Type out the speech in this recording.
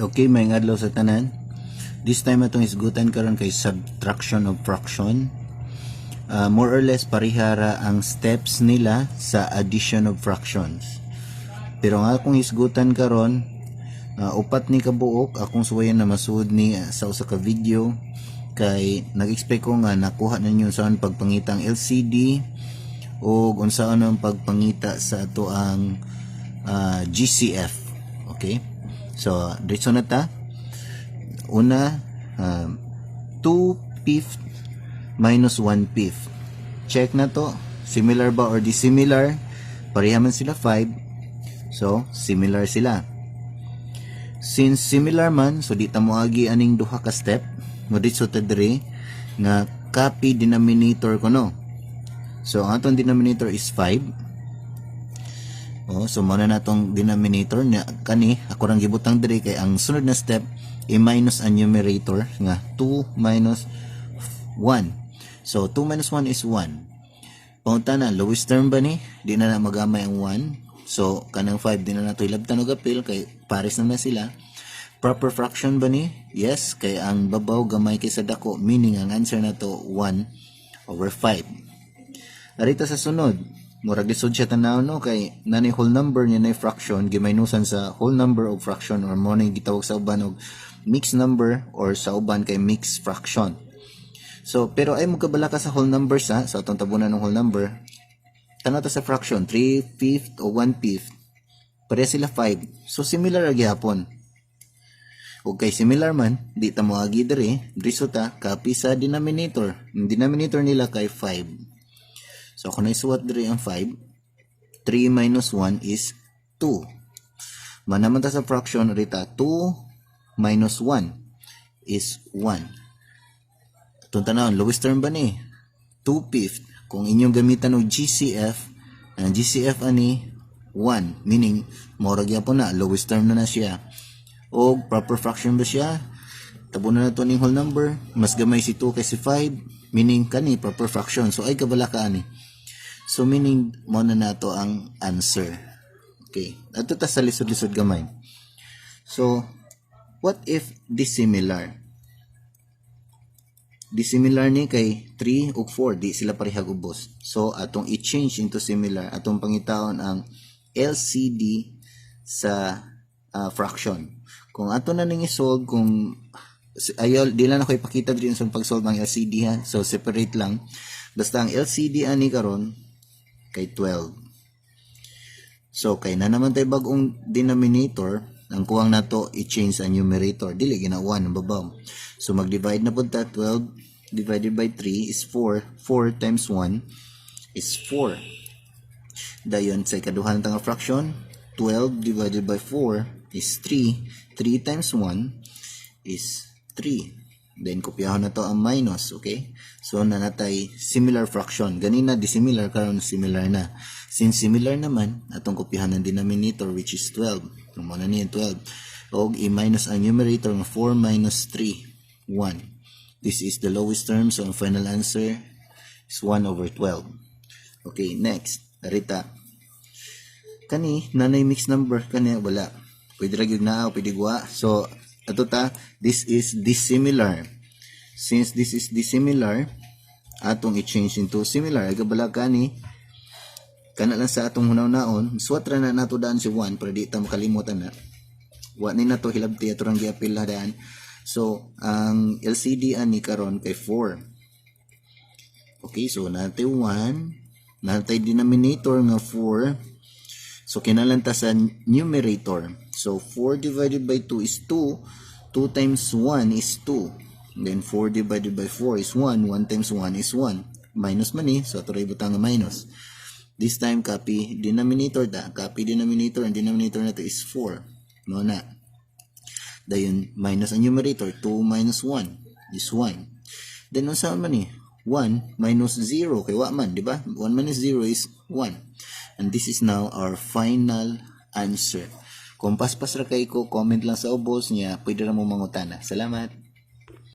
Okay, may adlaw sa tanan. This time atong isgutan karon kay subtraction of fraction. More or less parihara ang steps nila sa addition of fractions. Pero nga akong isgutan karon, upat ni kabuok akong suwayan na masud ni sa usa ka video kay nag-expect ko nga nakuha ninyo saan pagpangita ang LCD o unsaon ang pagpangita sa ato ang GCF. Okay? So, diretso na ta. Una, 2/5 minus 1/5. Check na to. Similar ba or dissimilar? Pareha man sila 5. So, similar sila. Since similar man, so di ta moagi aning duha ka step. Diretso ta dire nga copy denominator ko no. So, ang atong denominator is 5. So muna na itong denominator na kani ako rang gibutang dire kay ang sunod na step i-minus ang numerator nga 2 minus 1. So 2 minus 1 is 1. Paunta na lowest term ba ni? Di na magamay ang 1. So kanang 5 di na nato ilabtan og apil kay pares na sila. Proper fraction ba ni? Yes, kay ang babaw gamay kaysa dako, meaning ang answer na to 1/5. Arita sa sunod, murag lisod siya tanaw no kay nani whole number niya na fraction gimaynusan sa whole number of fraction or mo nang gitawag sa uban og mixed number or sa uban kay mixed fraction. So pero ay magkabala ka sa whole number sa atong tabunan ng whole number. Tanaw ta sa fraction 3/5 o 1/5. Pareha sila 5. So similar ra gyapon. O kay similar man, di ta moagi dire, diso ta copy sa denominator. Ang denominator nila kay 5. So, kung naisuwat dire ang 5, 3 minus 1 is 2. Manaman ta sa fraction, rita, 2 minus 1 is 1. Itong tanawin, lowest term ba ni? 2/5. Kung inyong gamitan ng GCF, ang GCF ani 1. Meaning, morag yapon na, lowest term na siya. O, proper fraction ba siya? Tabunan na ito ng whole number. Mas gamay si 2 kaysa 5. Meaning, kani, proper fraction. So, ay kabala ka ani. So, meaning, muna na ito ang answer. Okay. Ito ta sa lisod-lisod gamay. So, what if dissimilar? Dissimilar ni kay 3 ug 4. Di sila parehag ubos. So, atong i-change into similar. Atong pangitaon ang LCD sa fraction. Kung ato na ning i-solve, kung ayaw, di lang ako ipakita din sa pag-solve ng LCD ha. So, separate lang. Basta ang LCD ani karon kay 12. So, kay na naman tayo bagong denominator, ang kuwang nato i-change ang numerator. Dili, ginawa ng babaw. So, mag-divide na punta. 12 divided by 3 is 4. 4 times 1 is 4. Dayon, sa ikaduhan ng fraction, 12 divided by 4 is 3. 3 times 1 is 3. Then, kopyahan na to ang minus, okay? So, nanatay similar fraction. Ganina, dissimilar, karon similar na. Since similar naman, atong kopyahan ng denominator, which is 12. Muna niya 12. O, i-minus ang numerator ng 4 minus 3, 1. This is the lowest term, so ang final answer is 1/12. Okay, next. Arita. Kani, nanay mixed number. Kani, wala. Pwede ragyog na, pwede guwa. So, ato ta, this is dissimilar. Since this is dissimilar, atong i-change into similar. Agabala ka ni, kana lang sa atong hunaw-naon, suwat ra na nato daan si 1, para di ta makalimutan na. Wa ni nato hilabti, ato rang giapil na daan. So, ang LCD ani karon kay 4. Okay, so natay 1, natay denominator nga 4. So, kinalanta sa numerator. So, 4 divided by 2 is 2. 2 times 1 is 2. Then, 4 divided by 4 is 1. 1 times 1 is 1. Minus man eh. So, ito rin butang minus. This time, copy denominator da. Copy denominator. Ang denominator na ito is 4. No na. Dayon, minus ang numerator. 2 minus 1 is 1. Then, kung saan man eh? 1 minus 0. Kaya wa man, di ba? 1 minus 0 is 1. And this is now our final answer. Kung paspas ra kay ko, comment lang sa ubos niya, pwede ra mo mangutana. Salamat.